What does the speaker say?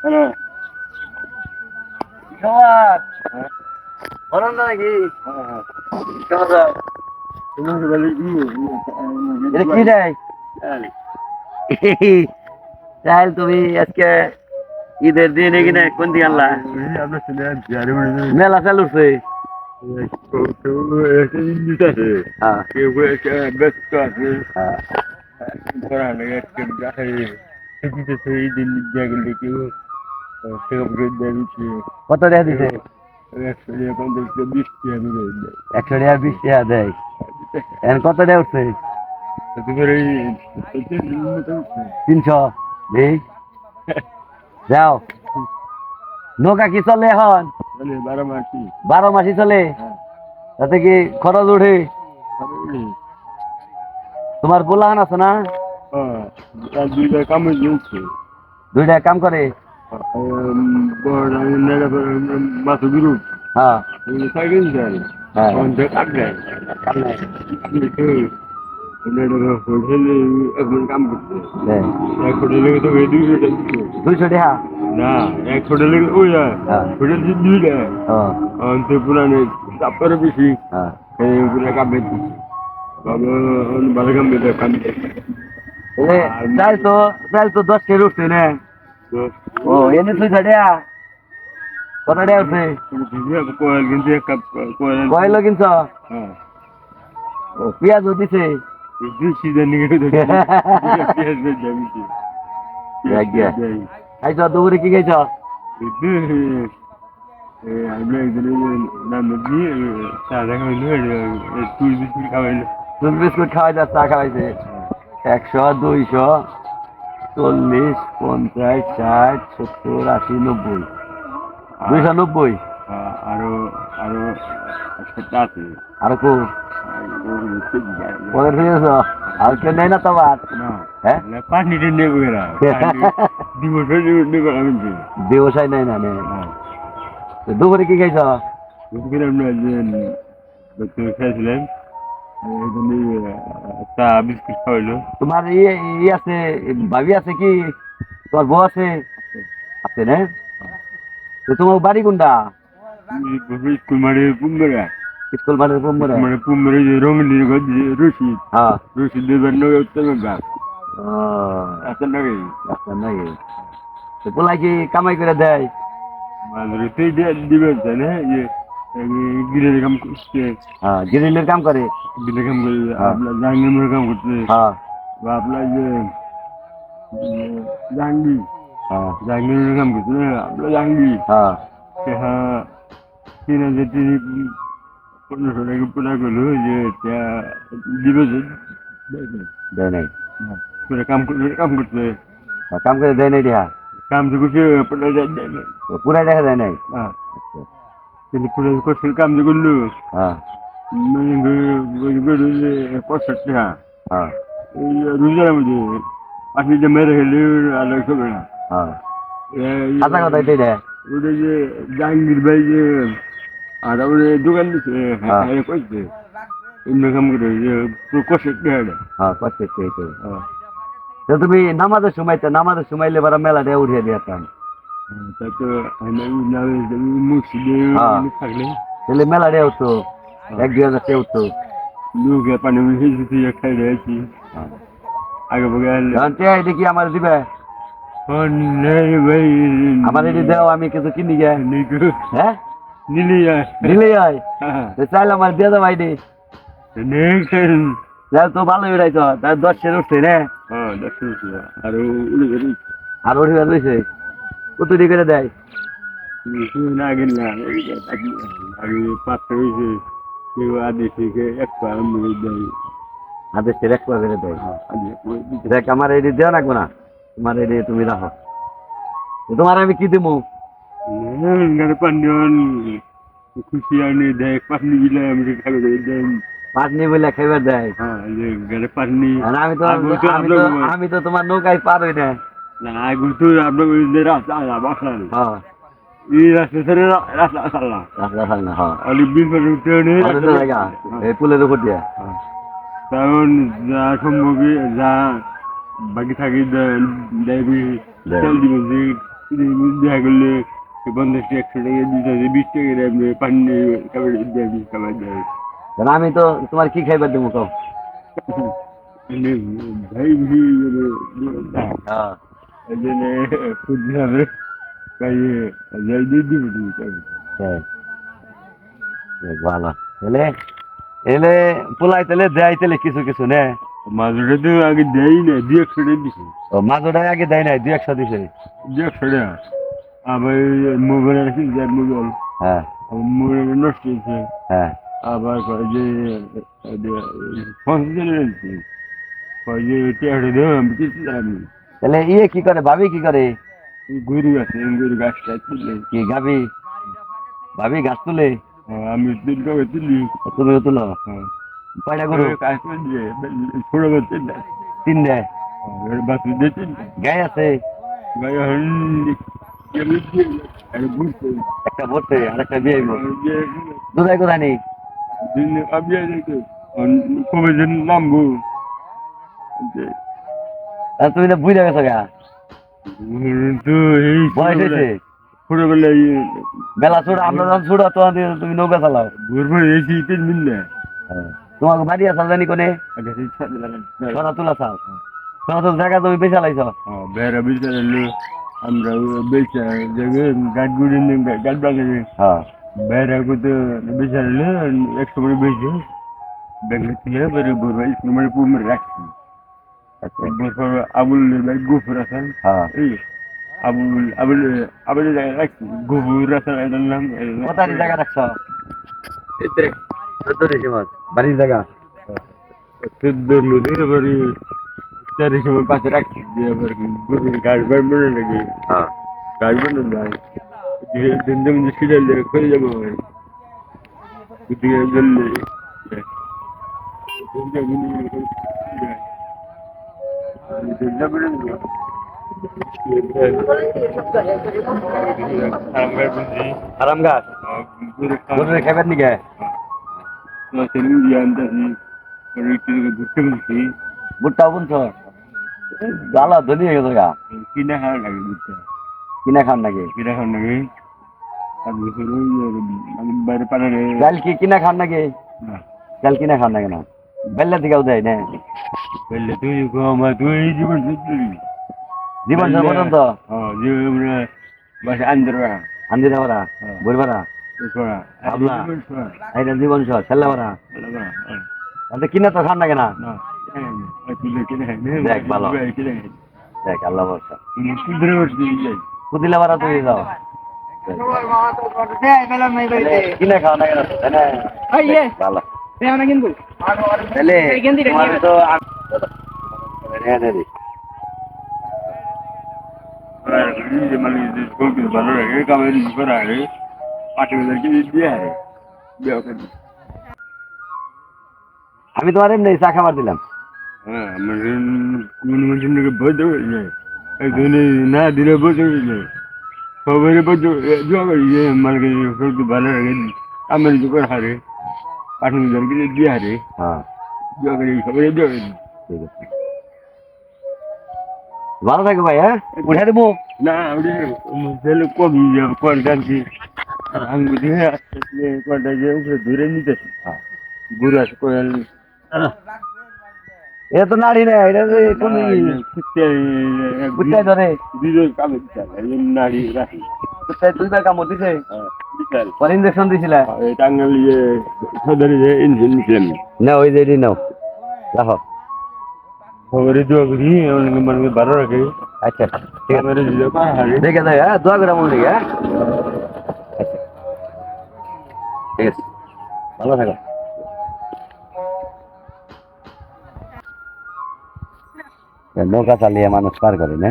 Hello সবার বলেন না নাকি সবার এটা কি দেয় চাইল তুমি আজকে ঈদের দিন এখানে কোন দিকে আনলা মেলা চালুছে কত টাকা দিছে 100 টাকা 20 টাকা দেয় এখন কত টাকা উঠছে 300 দেই যাও নৌকা কি চলে এখন 12 মাসই চলে তাতে কি খরচ উঠে তোমার পোলাহান আছে না দুইটা কাম করে হ্যাঁ কাম করছে 200 টাকা না 100 টাকা ওই হোটেল 2 টাকা অন্তে পুরানে চাপরে বেশি পুরা কাম বেশি বাবা ভালো কাম বেশি কাম চাল তো 10 কেজি উঠছে না ও এনে তুই ছাড়িয়া কত টাকা উঠছে কোয়েল কিন্তু এক কাপ কয়লো কিনছ ও পেঁয়াজ দিছে খাইছ দুপুরে কি খাইছ বিস্কুট খাওয়াই যা চা খাওয়াইছে 100 200 40 50 60 70 80 90 290 আরো আরো কো পরে ফিরেছ আর কেউ নেই না তোমার হ্যাঁ পানি নেবো এরা দিবসাই নাই না দুপুরে কি খাইছ খাইছিলেন চা বিস্কুট খাওয়াইলো তোমার আছে ভাবি আছে কি তোমার বউ আছে আছে না তোমার বাড়ি কোনটা স্কুল মাঠে পুম্বরা স্কুল মাঠের পুম্বরা মানে পুম্বরা যে রঙিন রশিদ রশিদ দেবের নগে উত্তম গাছ আচ্ছা নাকি পোলা কি কামাই করে দেয় মানে সেই দিবেন না যে গিরের কাম করছে গিরিলের কাম করে গিরের কাম করে আপনার জাহাঙ্গীর কাম করছে বা আপনার যে জাহাঙ্গীর কাম করছে আপনার জাহাঙ্গীর হ্যাঁ 3,1500 টাকা পুরা করলো যে দিবে দেয় নাই কাম করছে কাম করে দেয় নাই দেখা কাম তো করছে পুরাই দেখা যায় নাই পুরো করছে কাম যে করলো পঁয়ষট্টি রোজার মধ্যে আপনি যে মেরে হেলে আলো হবে না আচ্ছা কথা এটাই দেয় ওটা যে জাহাঙ্গীর ভাই যে আর ওরে দোকান দিচ্ছে করছে অন্য কাম করে যে পঁয়ষট্টি তুমি নামাজের সময়লে বারা মেলাটা উঠিয়ে দিতাম থাকলে তাহলে মেলাটা উঠতো 1-2 হাজার উঠতো লোকে পানি খাই রয়েছি আগে এটা কি আমার দিবে ভাই আমার এটি দেও আমি কিছু কিনি গে হ্যাঁ নিলি নিলে চাইলে আমার দিয়ে দাও আইডি তো ভালো বেড়াইছ তার 10 উঠছে রে আর উঠে রয়েছে কত করে দেয় না গেলাম আগে 500 হয়েছে কেউ আদেশ থেকে 100 দেয় আদেশের 1 করে দেয় দেখ আমার এটি দেওয়া রাখবো না তোমার এটি তুমি রাখো তোমার আমি কি দেবো খুশি আনি দেয় পাটনি গিলে আমি খাবে দেয় পাটনি বলে খাইবার দেয় পাটনি আমি তো তোমার নৌকায় পার হই না আগুন তো আপনার রাস্তা বাসান এই রাস্তা ছেড়ে রাস্তা সারলাম অনেক বিল পুলের উপর দিয়ে কারণ যা সম্ভব যা বাকি থাকি দেবী তেল দিবেন যে দেখা করলে 50 100 টাকা দিতে 20 টাকা দেয় পানি খাবার দেয় খাবার দেয় কেন আমি তো তোমার কি খাইবার দেবো কও? ভাই হ্যাঁ এই জন্য খুঁজতে হবে তাই যাই দিয়ে দিব হ্যাঁ, বেশ ভালো এলে এলে পোলাই তেলে দেয় তেলে কিছু কিছু নে। মাঝটা তো আগে দেয় না 2-1 টাকা দিছে ও মাঝোটাই আগে দেয় নাই 2-100 দিছে। 2-1 টাকা আবার মোবাইল আছে যার মোবাইল হ্যাঁ মোবাইল নষ্ট হয়েছে হ্যাঁ আবার কয় যে 50 টাকা দিচ্ছে কয় যে টাকা দেবো আমি কিছু জানি তাহলে ইয়ে কি করে ভাবি কি করে? গরু আছে গরু গাছটা তুলে কি গাবি ভাবি গাছ তুলে? আমি তুলতে তুলি তুমিও তুলো? কয়টা গরু? কাজ করে দিয়ে ছোট বাচ্চা না 3 দেয়? বাচ্চা দিয়েছি গাই আছে? গায়ে ঘুরতে একটা ভরছে আর একটা বিয়ে হইব। দুধাই কোথায় নেই? দিন আমি কবে দিন নামবো আর তুমি তো বুঝে গেছো গা তো এই বয়স হয়েছে ছোটবেলায় বেলা ছোট আমরা যখন ছোট তখন তুমি নৌকা চালাও। ঘুরবো এসি 3 দিন না তোমার বাড়ি আছে জানি কোনে? সরা তোলা চাল সরা তোলা জায়গা তুমি বেচা লাইছ? বেড়া বিচারালো আমরা বেচা জায়গা গাছ গুড়ি গাছ বাগানে হ্যাঁ বেড়া করতে বিচারালো 100 করে বেচে ব্যাংকে থেকে বেড়ে ঘুরবো স্কুল পুরো রাখছি বছর আবুল ভাই গুফুর আছেন হ্যাঁ এই আবুল আবুল আবুল জায়গায় রাখছি গুফুর আছেন এটার নাম কোথায় জায়গা রাখছ? বাড়ির জায়গা? 14 নদীর এবারে 4 সময় পাশে রাখছি দিয়ে এবার গরুর গাছ বাড়বে নাকি হ্যাঁ গাছ বাড়বে না দিন দিন সিরিয়াল করে যাবো দিকে গেলে আরাম গাছ গরুরে খাইবার নিকে? ভুট্টা বুনছ? ভালো ধনী হয়ে গেছো গা। কিনা খাওয়া লাগে বুঝতে কিনা খান নাকি? কিনা খাওয়া লাগে আর বাইরে পাড়ারে চাল কি কিনা খান নাকি? না চাল কিনা খান নাকি না? বেল্লা দিকেও দেয় না বললে তুই তুই জীবন শুধলি জীবন পর্যন্ত? জীবন বাসা আন্দর আন্দিরা ওরা বইবারা আবলা এইটা জীবন সহ ছেলে ওরা তাহলে কিনা তো খান নাকি না? দেখ ভালো দেখ আল্লাহ বর্ষা কুদিলা বারা তুমি যাও কিনা খাওয়া নাকি না তাই না? ভালো কিন্তু তাহলে তোমার তো ভালো লাগে কামের করা আগে 8,000 দিয়ে বিয়ে করে আমি তোমার এমনি চা খাবার দিলাম। হ্যাঁ আমার কোন মানুষকে বৈধ হয়ে যায় একজনে না দিলে বৈধ হয়ে যায় সবাই বৈধ যে মালকে সবকে ভালো লাগে আমার করে হারে 8,000 কিনে দিয়ে হারে হ্যাঁ সবাই ঠিক আছে ভালো থাকো ভাই। হ্যাঁ উঠে দেবো না ওটা কবি কল টানছি আমি কলটা যে উপরে ধরে নিতেছি গুড় আছে কোয়াল এটা তো নাড়ি না এটা কোন কুত্তায় ধরে দুজন কামে নাড়ি রাখি কুত্তায় 2 বার কামড় দিছে বিশাল পরে ইঞ্জেকশন দিছিলা? টাঙ্গাল সদরে যে ইঞ্জিন নিছিলাম না ওই যে এটি নাও রাখো। খবরে দোয়া করি অনেক মানুষ ভালো রাখে আচ্ছা ঠিক আছে হারে দেখে দেয়। হ্যাঁ দোয়া করে মনে হ্যাঁ আচ্ছা ঠিক আছে ভালো থাকো। নৌকা চালিয়ে মানুষ পার করে না।